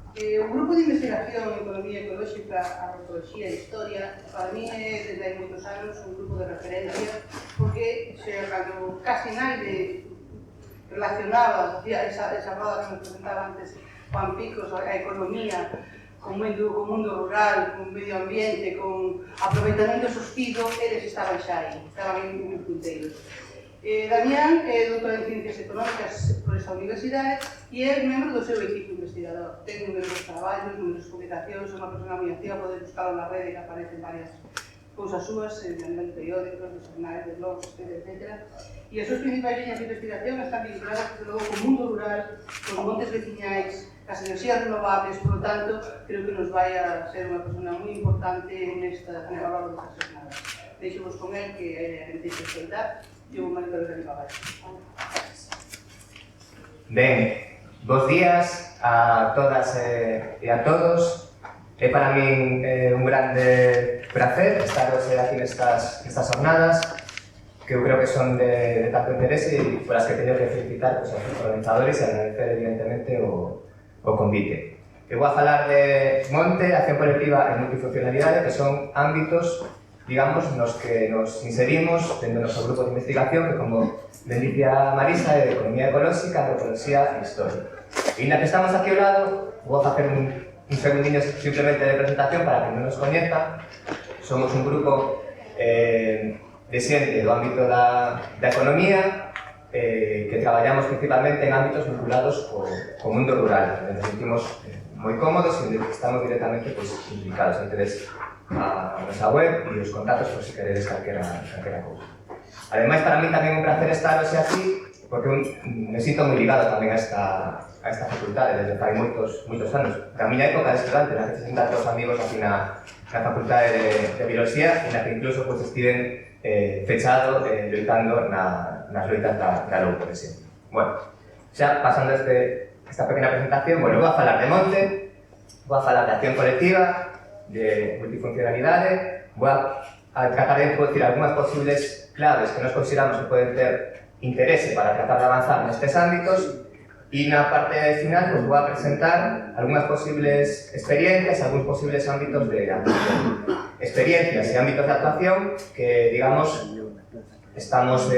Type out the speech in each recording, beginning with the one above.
O grupo de investigación en economía ecolóxica, agroecoloxía e historia, para mí é desde hai moitos anos un grupo de referencia, porque cando casi naide relacionaba esa roda que me presentaba antes Juan Picos, a economía con o mundo rural, con medio ambiente, con aproveitamento sostido, eles estaban xa aí, estaban en punteiros. Damián é doutor en Ciencias Económicas por esa universidade e é membro do seu equipo investigador. Ten numerosos traballos, numerosas publicacións, é unha persona moi activa, pode buscalo na rede que aparecen varias cousas súas en nivel periódicos, de xornais, de blogs, etc. E as súas principais liñas de investigación están vinculadas, desde logo, co mundo rural, cos montes veciñais, as enerxías renovables, por lo tanto, creo que nos vai a ser unha persona moi importante nesta valor destas xornadas. Deixo-vos con el, que é deixo escoitar, e o momento de venir para baixo. Ben, bons días a todas e a todos. É para min un grande placer estar aquí nestas jornadas, que eu creo que son de tanto interese e por as que teño que felicitar aos organizadores e agradecer evidentemente o convite. Eu vou a falar de monte, acción colectiva e multifuncionalidade, que son ámbitos, digamos, nos que nos inserimos dentro do noso grupo de investigación, que, como ben dicía Marisa, é de economía ecolóxica, agroecoloxía e historia. E na que estamos aquí ao lado, vou a facer un segundinho simplemente de presentación para que non nos coñeza. Somos un grupo de xente do ámbito da economía, que traballamos principalmente en ámbitos vinculados co mundo rural. Nos sentimos moi cómodos e estamos directamente implicados. Entonces, a nosa web e os contactos por se queredes calquera cousa. Ademais, para mí tamén é un placer estar hoxe aquí, porque me sinto moi ligado tamén a esta facultade desde fai moitos anos. Da miña época de estudante, na que se sentan todos amigos aquí na facultade de Bioloxía, e na que incluso estiven fechado loitando nas loitas da LOU, por exemplo. Bueno, xa pasando esta pequena presentación, vou a falar de monte, vou a falar de acción colectiva, de multifuncionalidade, vou a tratar de introducir algunhas posibles claves que nos consideramos que poden ter interese para tratar de avanzar nestes ámbitos, e na parte final vou a presentar algunhas posibles experiencias, algúns posibles ámbitos de actuación. Experiencias e ámbitos de actuación que, digamos, estamos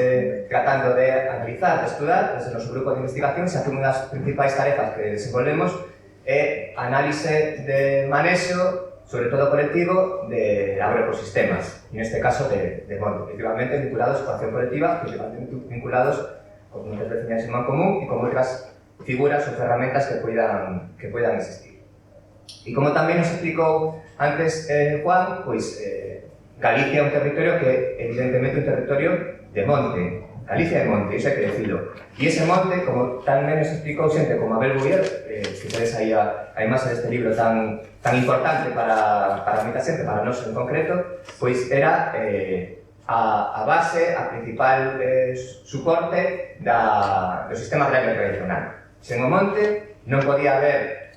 tratando de analizar, de estudar desde o noso grupo de investigación, xa que unha das principais tarefas que desenvolvemos é análise de manexo, sobre todo colectivo, de agroecosistemas, e neste caso de monte, principalmente vinculados coa acción colectiva, principalmente vinculados con montes veciñais en común e con outras figuras ou ferramentas que poidan existir. E como tamén nos explicou antes Juan, pois Galicia é un territorio que evidentemente é un territorio de monte. Galicia é monte, iso hai que decirlo. E ese monte, como tamén nos explicou xente como Abel Bouyer, que tedes aí a imaxe deste libro tan importante para moita xente, para nós en concreto, pois era a base, a principal suporte do sistema agrario tradicional. Sen o monte non podía haber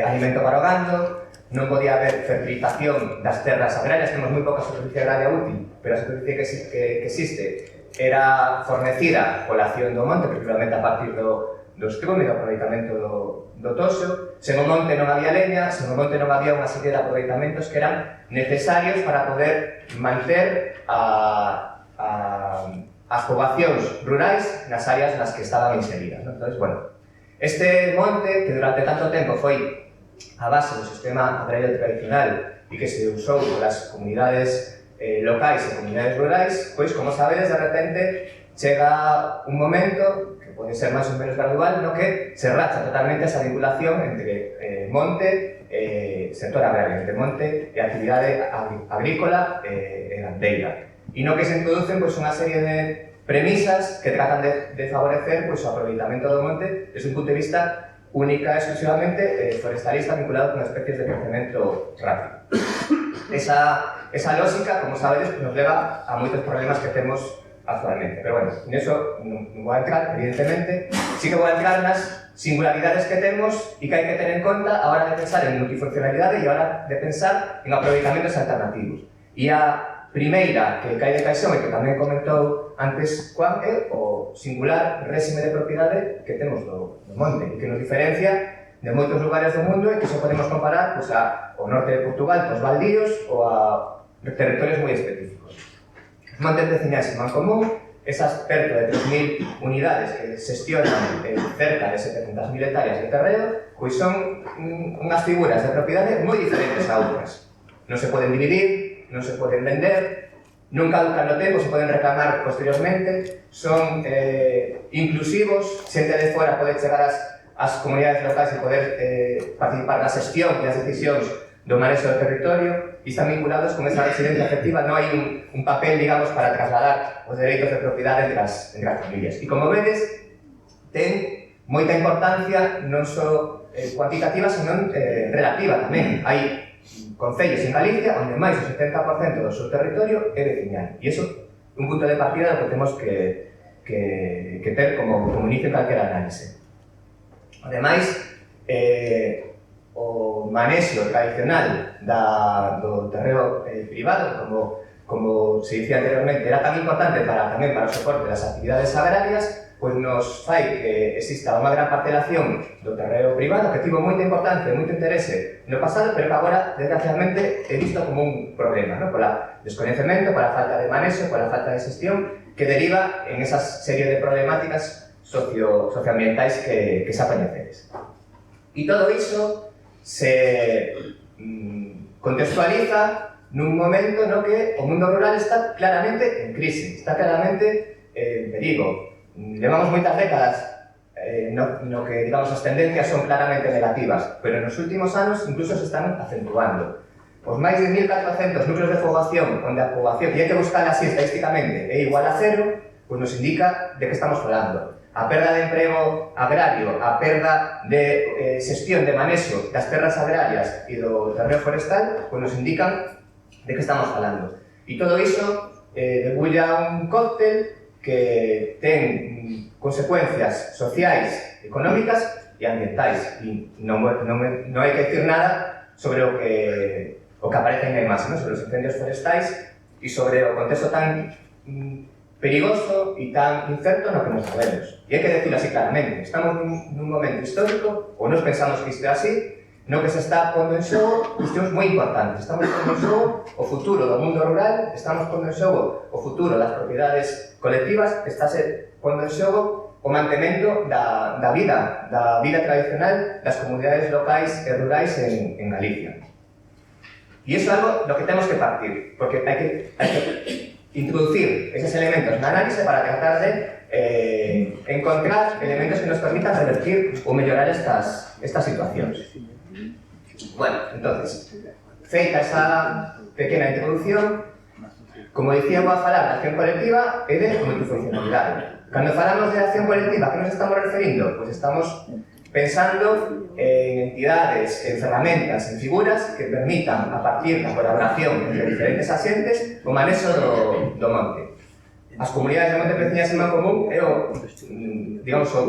alimento para o gando, non podía haber fertilización das terras agrarias, temos moi pouca superficie agraria útil, pero a superficie que existe era fornecida pola acción do monte, principalmente a partir do estrume, do aproveitamento do toxo. Sen o monte non había leña, sen o monte non había unha serie de aproveitamentos que eran necesarios para poder manter as poboacións rurais nas áreas nas que estaban inseridas. Entón, bueno, este monte, que durante tanto tempo foi a base do sistema agrario tradicional e que se usou polas comunidades locais e comunidades rurais, pois, como sabedes, de repente chega un momento, que pode ser máis ou menos gradual, no que se racha totalmente esa vinculación entre monte e sector agrario, entre monte e actividade agrícola e gandeira. E no que se introducen unha serie de premisas que tratan de favorecer o aproveitamento do monte desde un punto de vista única e exclusivamente forestalista vinculado con especies de crecemento rápido. Esa lógica, como sabedes, nos leva a moitos problemas que temos actualmente. Pero bueno, neso non vou a entrar, evidentemente. Sí que vou a entrar nas singularidades que temos e que hai que ter en conta a hora de pensar en multifuncionalidade e a hora de pensar en aproveitamentos alternativos. E a primeira que cae de caixón e que tamén comentou antes Juan é o singular réxime de propiedade que temos do monte e que nos diferencia de moitos lugares do mundo e que iso podemos comparar pues, ao norte de Portugal, cos baldíos ou a territorios moi específicos. Os montes veciñais en Mancomún, esas perto de 3.000 unidades que xestionan cerca de 700.000 hectáreas de terreo, pois son unhas figuras de propiedade moi diferentes a outras. Non se poden dividir, non se poden vender, non caducan no tempo, se poden reclamar posteriormente, son inclusivos, xente de fora pode chegar ás comunidades locais e poder participar na xestión e as decisións do manexo do territorio e están vinculados con esa residencia afectiva. Non hai un papel, digamos, para trasladar os dereitos de propiedade entre as familias. E como vedes, ten moita importancia non só cuantitativa, senón relativa tamén. Hai concellos en Galicia onde máis do 70% do seu territorio é veciñal. E iso é un punto de partida do que temos que ter como inicio en calquera análise. Ademais, o manexo tradicional do terreo privado, como se dicía anteriormente, era tan importante tamén para o soporte das actividades agrarias, pois nos fai que exista unha gran parcelación do terreo privado que tivo moita importancia e moito interese no pasado, pero que agora, desgraciadamente, é visto como un problema, ¿no? Pola descoñecemento, pola falta de manexo, pola falta de xestión, que deriva en esas serie de problemáticas socioambientais que xa coñecedes. E todo iso se contextualiza nun momento no que o mundo rural está claramente en crise, está claramente en perigo. Levamos moitas décadas no que, digamos, as tendencias son claramente negativas, pero nos últimos anos incluso se están acentuando. Os máis de 1.400 núcleos de poboación, onde a poboación, e hai que buscar así estadísticamente, é igual a cero, pois nos indica de que estamos falando. A perda de emprego agrario, a perda de xestión de manexo das terras agrarias e do terreo forestal, pois nos indican de que estamos falando. E todo iso debulla un cóctel que ten consecuencias sociais, económicas e ambientais. E non hai que decir nada sobre o que aparece en imaxe, sobre os incendios forestais e sobre o contexto tan perigoso e tan incerto no que nos movemos. E hai que decirlo así claramente. Estamos nun momento histórico, ou nos pensamos que isto é así, no que se está pondo en xogo cuestións moi importantes. Estamos pondo en xogo o futuro do mundo rural, estamos pondo en xogo o futuro das propiedades colectivas, está se pondo en xogo o mantemento da vida tradicional das comunidades locais e rurais en Galicia. E iso é algo do que temos que partir, porque hai que introducir esos elementos na análise para tratar de encontrar elementos que nos permitan revertir ou mellorar estas situacións. Bueno, entonces, feita esa pequena introducción, como dicía, vou a falar de acción colectiva e de multifuncionalidade. Cando falamos de acción colectiva, a que nos estamos referindo? Pois estamos pensando en entidades, en ferramentas, en figuras que permitan, a partir da colaboración entre diferentes axentes, o manexo do monte. As comunidades de monte veciñas en Mancomún é o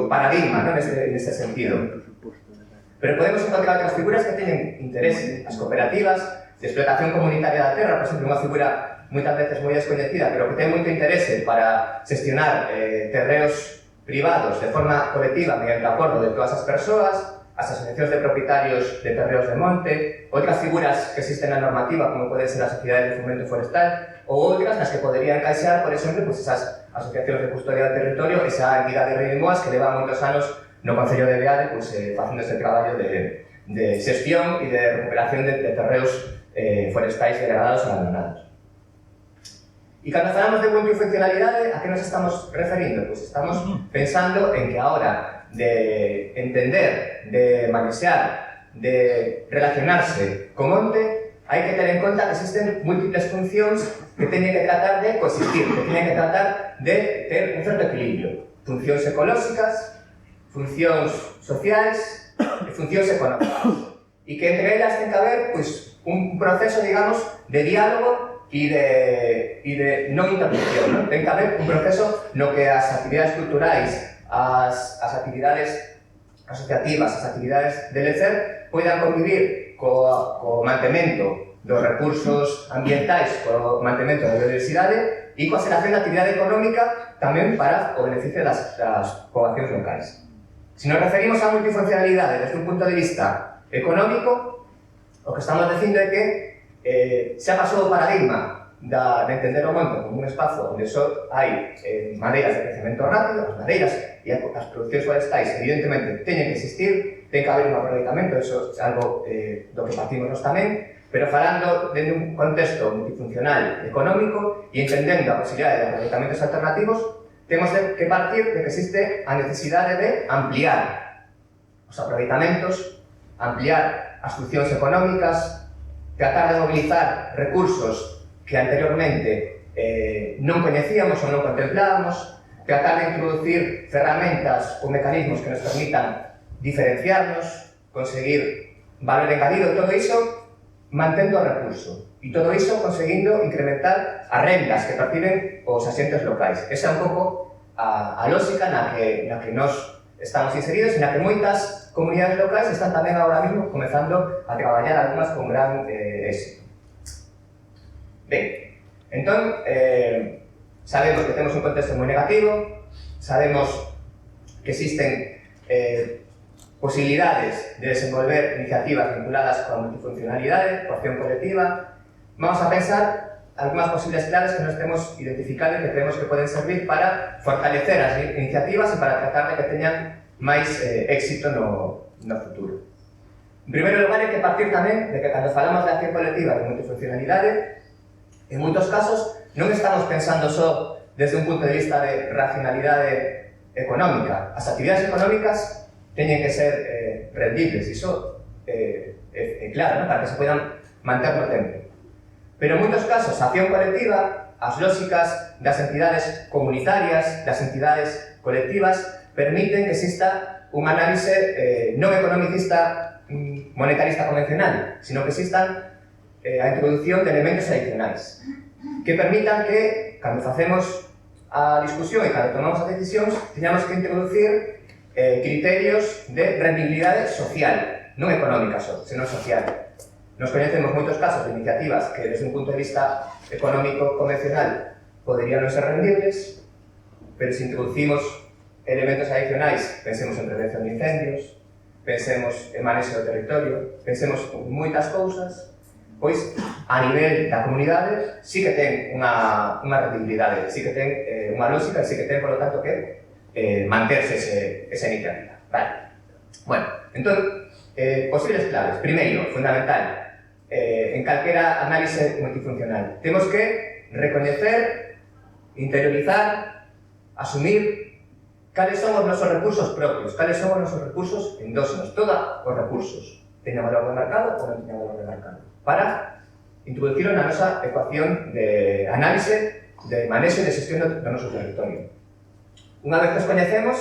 paradigma neste sentido. Pero podemos encontrar outras figuras que teñen interese. As cooperativas de explotación comunitaria da terra, por exemplo, unha figura moitas veces moi descoñecida, pero que ten moito interese para xestionar terreos privados de forma colectiva mediante o acordo de todas as persoas, as asociacións de propietarios de terreos de monte, outras figuras que existen na normativa, como pode ser a Sociedade de Fomento Forestal, ou outras nas que podería encaixar, por exemplo, esas asociacións de custodia del territorio, esa entidade de Rei de Moas que leva moitos anos no Concello de Beade facendo este traballo de xestión e de recuperación de terreos forestais degradados ou abandonados. E cando falamos de multifuncionalidade, a que nos estamos referindo? Pois estamos pensando en que a hora de entender, de manexear, de relacionarse co monte, hai que ter en conta que existen múltiples funcións que teñen que tratar de coexistir, que teñen que tratar de ter un certo equilibrio. Funcións ecolóxicas, funcións sociais e funcións económicas. E que entre elas ten que haber un proceso, digamos, de diálogo e de non interrupción, non? Ten que haber un proceso no que as actividades culturais, as actividades asociativas, as actividades de lecer poidan convivir co mantemento dos recursos ambientais, co mantemento da biodiversidade e coa xeración de actividade económica tamén para o beneficio das poboacións locais. Se nos referimos a multifuncionalidade desde un punto de vista económico, o que estamos dicindo é que se ha pasado o paradigma de entender o monte como un espazo onde só hai madeiras de crecemento rápido, as madeiras e as produccións forestais evidentemente teñen que existir, ten que haber un aproveitamento, eso é algo do que partimos nos tamén, pero falando de un contexto multifuncional económico e entendendo a posibilidade de aproveitamentos alternativos, temos que partir de que existe a necesidade de ampliar os aproveitamentos, ampliar as funcións económicas, tratar de mobilizar recursos que anteriormente non coñecíamos ou non contemplábamos, tratar de introducir ferramentas ou mecanismos que nos permitan diferenciarnos, conseguir valor engadido, todo iso mantendo o recurso. E todo iso conseguindo incrementar as rendas que perciben os axentes locais. Esa é un pouco a lógica na que nós estamos inseridos e na que moitas comunidades locais están tamén agora mesmo comezando a traballar algunhas con gran éxito. Ben, entón, sabemos que temos un contexto moi negativo, sabemos que existen posibilidades de desenvolver iniciativas vinculadas con multifuncionalidade, coacción colectiva. Vamos a pensar algunhas posibles claves que nos temos identificado e que creemos que poden servir para fortalecer as iniciativas e para tratar de que teñan máis éxito no futuro. En primeiro lugar, hai que partir tamén de que cando falamos de acción colectiva de multifuncionalidade, en moitos casos non estamos pensando só desde un punto de vista de racionalidade económica. As actividades económicas teñen que ser rendibles, iso é claro, para que se podan manter no tempo. Pero en moitos casos, a acción colectiva, as lógicas das entidades comunitarias, das entidades colectivas, permiten que exista un análise non economicista monetarista convencional, sino que exista a introducción de elementos adicionais que permitan que, cando facemos a discusión e cando tomamos as decisións, teñamos que introducir criterios de rendibilidade social, non económica só, senón social. Nos coñecemos moitos casos de iniciativas que, desde un punto de vista económico convencional, poderían non ser rendibles, pero se introducimos elementos adicionais, pensemos en prevención de incendios, pensemos en manexo do territorio, pensemos en moitas cousas, pois, a nivel da comunidade, sí que ten unha rendibilidade, sí que ten unha lógica e sí que ten, por lo tanto, que manterse esa iniciativa. Vale. Bueno, entón, posibles claves. Primeiro, fundamental, en calquera análise multifuncional, temos que recoñecer, interiorizar, asumir cales son os nosos recursos propios, cales son os nosos recursos endóxenos, todos os recursos, teñan valor de mercado ou non teñan valor de mercado, para introducirlo na nosa ecuación de análise, de manexo e de xestión do noso territorio. Unha vez que os coñecemos,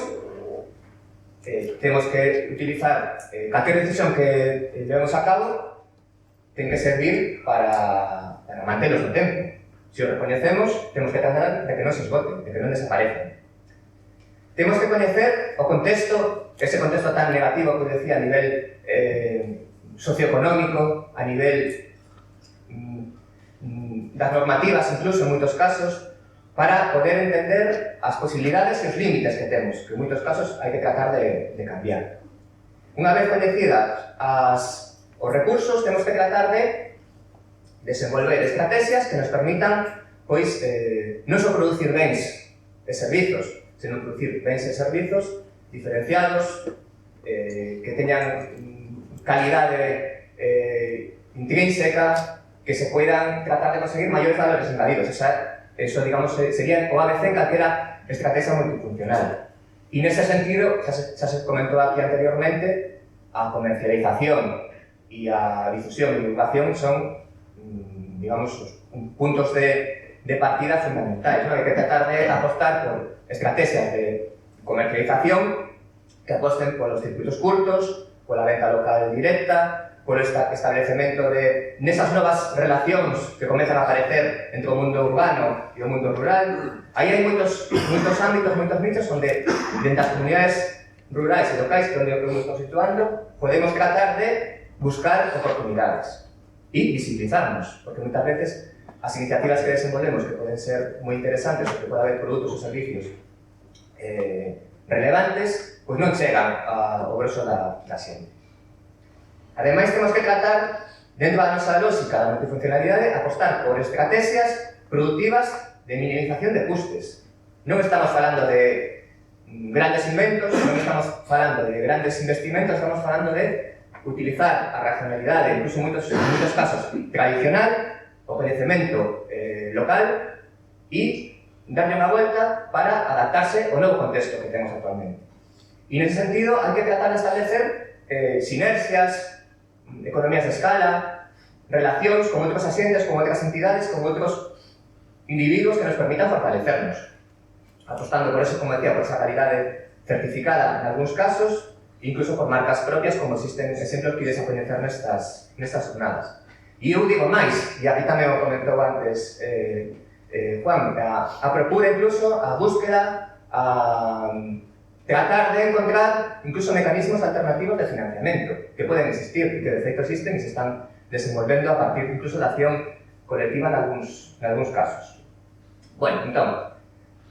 temos que utilizar calquer decisión que llevemos a cabo ten que servir para mantelos no tempo. Se os recoñecemos, temos que tratar de que non se esgoten, de que non desaparezcan. Temos que coñecer o contexto, ese contexto tan negativo que decía a nivel socioeconómico, a nivel das normativas, incluso en moitos casos, para poder entender as posibilidades e os límites que temos, que en moitos casos hai que tratar de cambiar. Unha vez coñecidas os recursos, temos que tratar de desenvolver estrategias que nos permitan, pois, non só producir bens e servizos, senón producir bens e servizos diferenciados, que teñan calidade intrínseca, que se puedan tratar de conseguir maiores valores engadidos. Eso, digamos, sería o ABC en calquera estrategia multifuncional. E nese sentido, xa se comentou aquí anteriormente, a comercialización e a difusión e divulgación son, digamos, puntos de partida fundamentais, ¿no? Hai que tratar de apostar por estrategias de comercialización que aposten polos circuitos curtos, pola venta local directa, por establecemento de nesas novas relacións que comezan a aparecer entre o mundo urbano e o mundo rural. Aí hai moitos ámbitos, moitos nichos onde, dentro das comunidades rurais e locais, onde eu me estou situando, podemos tratar de buscar oportunidades e visibilizarnos, porque moitas veces as iniciativas que desenvolvemos, que poden ser moi interesantes, porque pode haber produtos ou servicios relevantes, pois non chegan ao grosso da xente. Ademais, temos que tratar, dentro da nosa lógica da multifuncionalidade, apostar por estrategias productivas de minimización de custes. Non estamos falando de grandes inventos, non estamos falando de grandes investimentos, estamos falando de utilizar a racionalidade, incluso en moitos casos tradicional, o coñecemento local, e darlle unha volta para adaptarse ao novo contexto que temos actualmente. E nese sentido, hai que tratar de establecer sinerxias, economías de escala, relacións con outros axentes, con outras entidades, con outros individuos que nos permitan fortalecernos, apostando por eso, como decía, por esa calidade certificada en algúns casos, incluso por marcas propias, como existen exemplos que ides a coñecer nestas jornadas. E eu digo máis, e aquí tamén o comentou antes Juan, a procura incluso, a búsqueda, a tratar de encontrar incluso mecanismos alternativos de financiamento que pueden existir e que de feito existen e se están desenvolvendo a partir incluso da acción colectiva en algúns casos. Bueno, entón,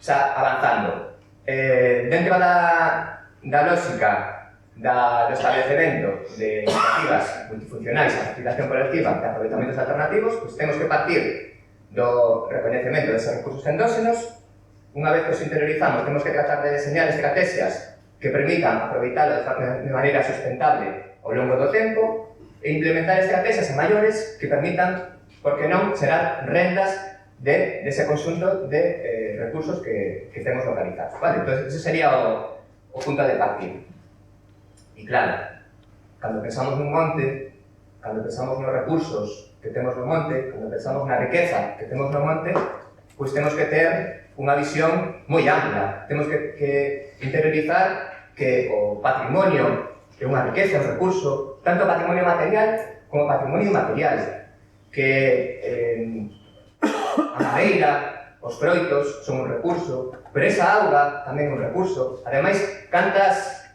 xa avanzando, dentro da lógica do establecemento de iniciativas multifuncionais a activación colectiva de aproveitamentos alternativos, pues temos que partir do recoñecemento deses recursos endóxenos. Unha vez que os interiorizamos, temos que tratar de diseñar estrategias que permitan aproveitalo de maneira sustentable ao longo do tempo e implementar estrategias a maiores que permitan, por que non, xerar rendas dese conxunto de recursos que temos localizados. Vale? Entón, ese sería o punto de partida. E claro, cando pensamos nun monte, cando pensamos nos recursos que temos no monte, cando pensamos na riqueza que temos no monte, pois temos que ter unha visión moi ampla. Temos que interiorizar que o patrimonio é unha riqueza, un recurso, tanto patrimonio material como patrimonio inmaterial, que a madeira, os froitos son un recurso, pero esa auga tamén é un recurso. Ademais, cantas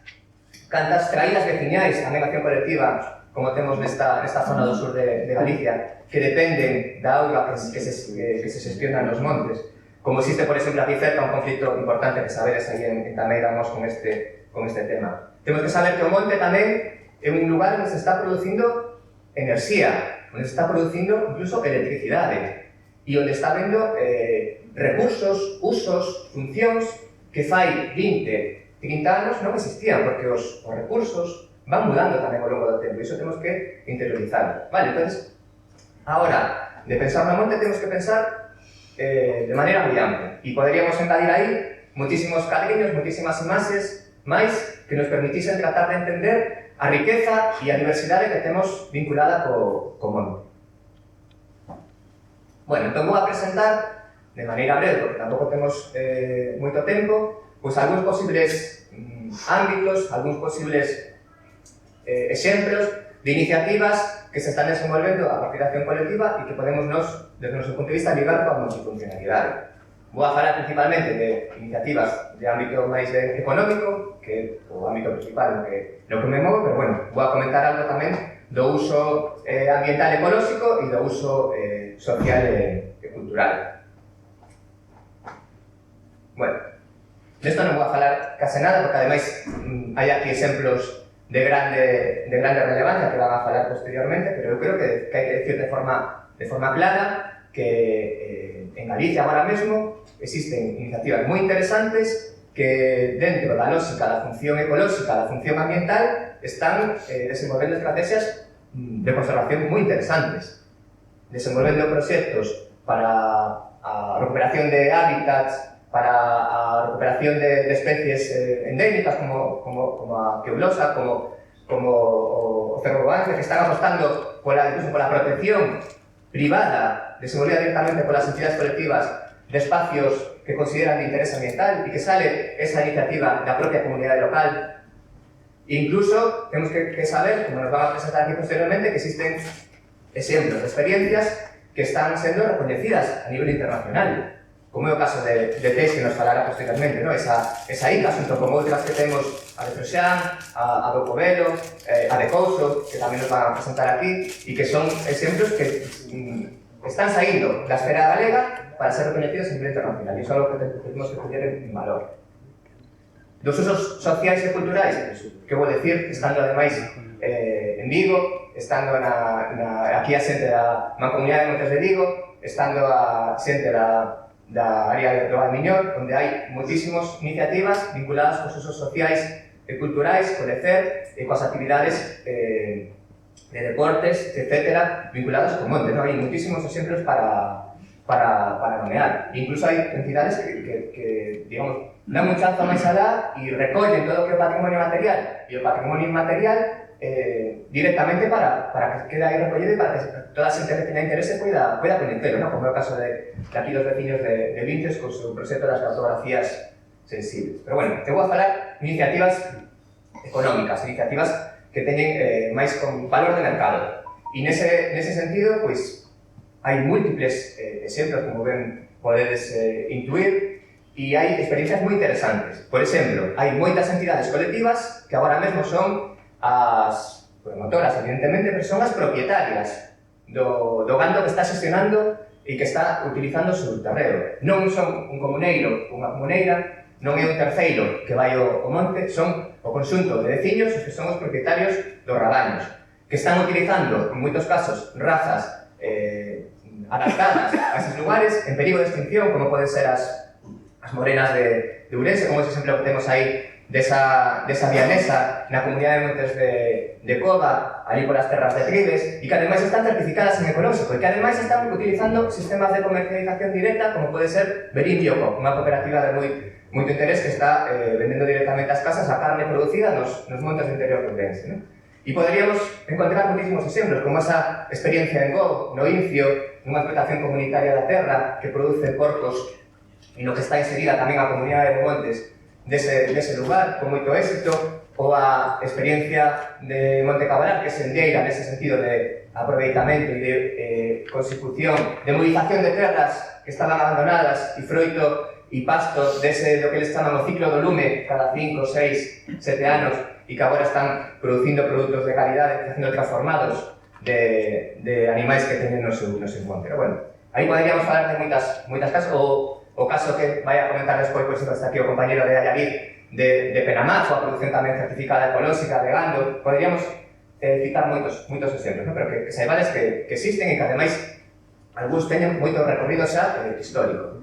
traídas veciñais a negación colectiva, como temos nesta zona do sur de Galicia, que dependen da auga que se xestiona nos montes. Como existe, por exemplo, aquí cerca un conflito importante que sabedes aí en Tameiramos con este tema. Temos que saber que o monte tamén é un lugar onde se está producindo enerxía, onde se está producindo incluso electricidade, e onde está vendo recursos, usos, funcións que fai 20, 30 anos non existían, porque os recursos van mudando tamén ao longo do tempo, e iso temos que interiorizar. Vale, entonces, ahora, de pensar no monte, temos que pensar de maneira moi ampla, e poderíamos engadir aí moitísimos cadriños, moitísimas imaxes máis que nos permitisen tratar de entender a riqueza e a diversidade que temos vinculada co monte. Bueno, entón vou a presentar de maneira breve, porque tampouco temos moito tempo, pois algúns posibles ámbitos, algúns posibles exemplos de iniciativas que se están desenvolvendo a partir da acción colectiva e que podemos nos, desde o noso punto de vista, ligar coa multifuncionalidade. Vou a falar principalmente de iniciativas de ámbito máis económico, que é o ámbito principal no que me movo, pero bueno, vou a comentar algo tamén do uso ambiental ecolóxico e do uso social e cultural. Bueno, desto non vou a falar case nada, porque ademais hai aquí exemplos de grande relevancia que van a falar posteriormente, pero eu creo que hai que decir de forma clara que en Galicia agora mesmo existen iniciativas moi interesantes que dentro da lógica da función ecolóxica, da función ambiental, están desenvolvendo estrategias de conservación moi interesantes, desenvolvendo proxectos para a recuperación de hábitats, para a recuperación de especies endémicas como a queulosa, como o cerro blanco, que están apostando incluso pola protección privada, desenvolvida directamente polas entidades colectivas de espacios que consideran de interés ambiental e que sale esa iniciativa da propia comunidade local. Incluso temos que saber, como nos van a presentar aquí posteriormente, que existen exemplos de experiencias que están sendo reconhecidas a nivel internacional, como é o caso de TES, que nos falará posteriormente, ¿no? Esa isla, junto con outras que temos, a de Froxán, a do Covelo, a de Couso, que tamén nos van a presentar aquí, e que son exemplos que están saindo da esfera galega para ser reconhecidos a nivel internacional, e iso é algo que temos que poñer en valor. dos usos sociais e culturais, que vou decir, estando ademais en Vigo, estando aquí a xente da Mancomunidade de Montes de Vigo, estando a xente da área do Valmiñor, onde hai moitísimas iniciativas vinculadas cos usos sociais e culturais, co lecer e coas actividades de deportes, etc., vinculados co monte. Hai moitísimos exemplos para nomear. Incluso hai entidades que digamos, dan un chanzo máis alá e recollen todo o que é o patrimonio material e o patrimonio inmaterial directamente para que quede aí recollido e para que toda a xente que teña interese poida coñecelo, como é o caso de aquí dos veciños de Vinces con o seu proxecto das cartografías sensibles. Pero bueno, te vou a falar de iniciativas económicas, iniciativas que teñen máis con valor de mercado. E nese sentido, pois, hai múltiples exemplos, como ben podedes intuir, e hai experiencias moi interesantes. Por exemplo, hai moitas entidades colectivas que agora mesmo son as promotoras, evidentemente, pero son as propietarias do gando que está xestionando e que está utilizando o seu terreo. Non son un comuneiro, unha comuneira, non é un terceiro que vai ao monte, son o conxunto de veciños os que son os propietarios dos rabaños, que están utilizando, en moitos casos, razas adaptadas a esos lugares en perigo de extinción, como poden ser as morenas de Ourense, como ese exemplo que temos aí desa vianesa na comunidade de Montes de Cova, ali polas terras de Tribes, e que ademais están certificadas en ecolóxico, e que ademais están utilizando sistemas de comercialización directa, como pode ser Berín Bioco, unha cooperativa de moito interés que está vendendo directamente ás casas a carne producida nos montes do interior de Ourense. E poderíamos encontrar muitísimos exemplos, como esa experiencia en Go, no Incio, nunha explotación comunitaria da terra que produce porcos e no que está inserida tamén a comunidade de Montes dese lugar, con moito éxito, ou a experiencia de Monte Cabral, que se endeira nese sentido de aproveitamento e de consecución, de movilización de terras que estaban abandonadas e froito e pasto do que eles chaman o ciclo do lume cada 5, 6, 7 anos e que agora están producindo produtos de calidade, facendo transformados de animais que teñen no seu monte. Pero bueno, aí poderíamos falar de moitas casas, o caso que vai a comentar despois, por exemplo, está aquí o compañero de Allavid de Penamá, a produción tamén certificada ecolóxica de gando. Poderíamos citar moitos exemplos, pero que saibades que existen e que ademais algúns teñen moito recorrido xa histórico.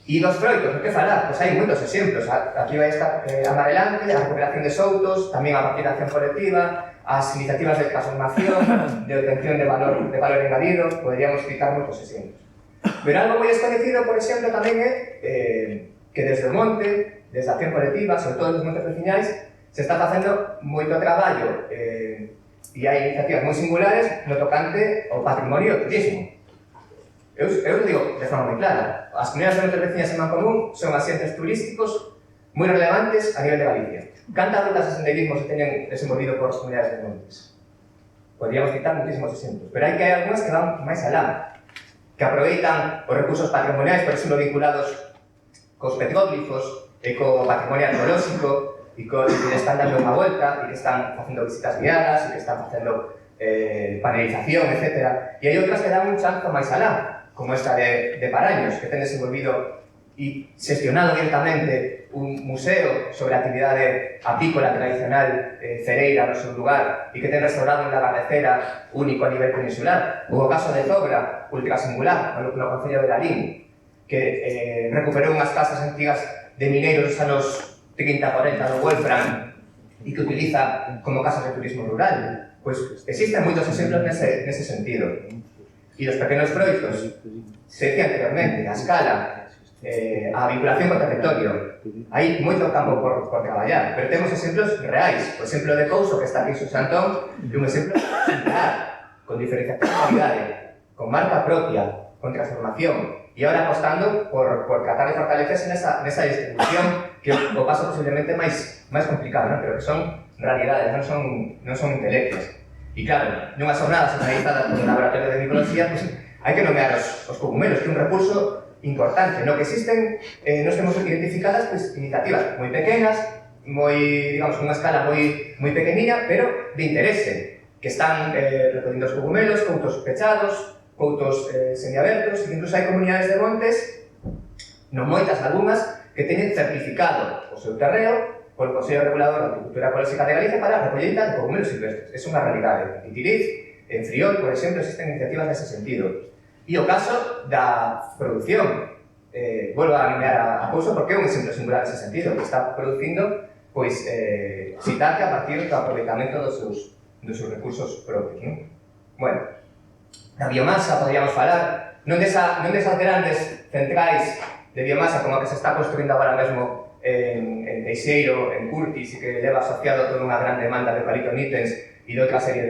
E dos froitos, o que falar? Pois hai moitos exemplos. Aquí vai estar amarelante, a recuperación de soutos, tamén a participación colectiva, as iniciativas de transformación, de obtención de valor engadido. Poderíamos citar moitos exemplos. Pero algo moi desconhecido, por exemplo, tamén é que desde o monte, desde a acción colectiva, sobre todo nos montes veciñais, se está facendo moito traballo e hai iniciativas moi singulares no tocante ao patrimonio e ao turismo. Eu digo de forma moi clara, as comunidades de montes veciñas en Mancomún son asientos turísticos moi relevantes a nivel de Galicia. Cantas rutas de senderismo se teñen desenvolvido por comunidades de montes? Podríamos citar muitísimos exemplos, pero hai algunhas que van máis alá, que aproveitan os recursos patrimoniais, por exemplo, vinculados cos petróglifos e co patrimonio arqueolóxico e que le están dando unha volta e que están facendo visitas guiadas e que están facendo panelización, etc. E hai outras que dan un chanzo máis alá, como esta de Paraños, que ten desenvolvido e xestionado directamente un museo sobre a actividade apícola tradicional cereira no seu lugar e que ten restaurado unha gardecera único a nivel peninsular. Ou o caso de Zobra, ultra singular, no concello de Lalín, que recuperou unhas casas antigas de mineiros dos anos 30-40 do Wolfram e que utiliza como casas de turismo rural. Pois existen moitos exemplos nese sentido. E os pequenos froitos, se decía anteriormente, a escala, a vinculación co territorio. Hai moito campo por traballar, pero temos exemplos reais. O exemplo de Couso, que está aquí en Susantón, é un exemplo real, con diferenciación de calidade, con marca propia, con transformación, e agora apostando por tratar de fortalecerse nesa distribución que o paso posiblemente máis complicado, pero que son realidades, non son intelectos. E claro, nunhas jornadas analizadas por un laboratorio de micoloxía, hai que nomear os cogumelos, que é un recurso importante, no que existen, nos temos identificadas iniciativas moi pequenas, digamos, unha escala moi pequeniña, pero de interese, que están recollendo os cogumelos, coutos pechados, coutos semiabertos, e incluso hai comunidades de montes, non moitas, algunhas, que teñen certificado o seu terreo polo Consello Regulador de Agricultura Ecolóxica de Galicia para a recolleita de cogumelos silvestres. É unha realidade. En Tiriz, en Friol, por exemplo, existen iniciativas nese sentido. E o caso da produción, volvo a alinear a cousa porque é un exemplo singular nese sentido, que está producindo pois, shiitake a partir do aproveitamento dos seus recursos propios. Non? Bueno, da biomasa podríamos falar, non desas grandes centrais de biomasa como a que se está construindo agora mesmo en Teixeiro, en Curtis, e que leva asociado toda unha gran demanda de eucalipto nitens e de outra serie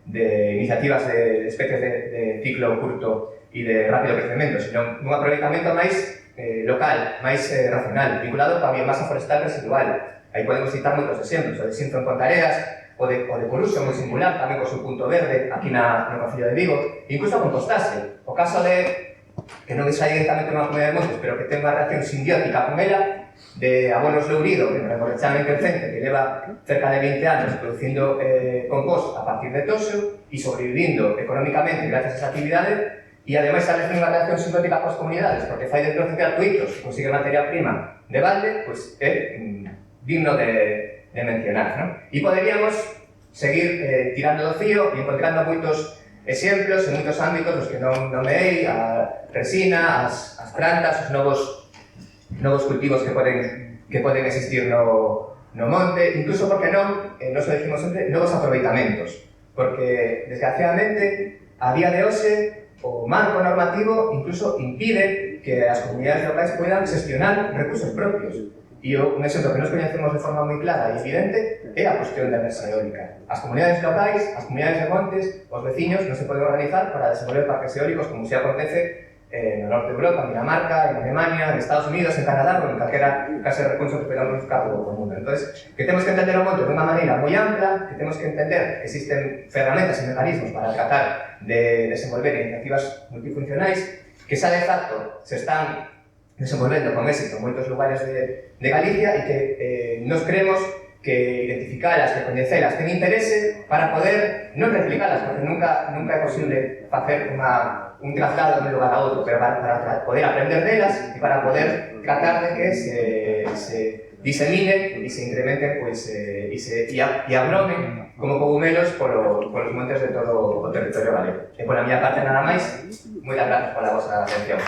de iniciativas de especies de ciclo curto e de rápido crecemento, senón nun aproveitamento máis local, máis racional, vinculado coa biomasa forestal residual. Aí podemos citar moitos exemplos, o de Sinfo en Pontareas, o de Coruxo, moi singular, tamén co seu punto verde, aquí no Concello de Vigo, e incluso a compostaxe. O caso de que non sai directamente unha comunidade de montes, pero que ten unha reacción simbiótica con ela, de Abonos Lourido, en Remorechán en Crecente, que leva cerca de 20 anos producindo compost a partir de toxo e sobrevivindo económicamente gracias a esa actividade, e ademais establecer unha reacción simbiótica coas comunidades, porque fai destroces gratuitos, consigue materia prima de balde, pois é digno de mencionar, non? E poderíamos seguir tirando do fío e encontrando moitos exemplos en moitos ámbitos nos que non nomeei, a resina, as plantas, os novos cultivos que poden existir no monte, incluso, porque non, nos o decimos sempre, novos aproveitamentos, porque, desgraciadamente, a día de hoxe, o marco normativo incluso impide que as comunidades locais poidan gestionar recursos propios. E un exemplo que nos coñecemos de forma moi clara e evidente é a cuestión da enerxía eólica. As comunidades locais, as comunidades de montes, os veciños non se poden organizar para desenvolver parques eólicos como se acontece no norte de Europa, en Dinamarca, en Alemania, en Estados Unidos, en Canadá, ou en calquera case recurso que podamos buscar polo mundo. Entón, que temos que entender o monte de unha maneira moi ampla, que temos que entender que existen ferramentas e mecanismos para tratar de desenvolver iniciativas multifuncionais que xa de facto se están desenvolvendo con éxito en moitos lugares de Galicia e que nos creemos que identificalas, que coñecelas, ten interese para poder non replicalas, porque nunca é posible facer un traslado de un lugar a outro, pero para poder aprender delas e para poder tratar de que se diseminen e se incrementen e abromen como cogumelos polos montes de todo o territorio galego. E pola miña parte nada máis, moitas gracias pola vosa atención.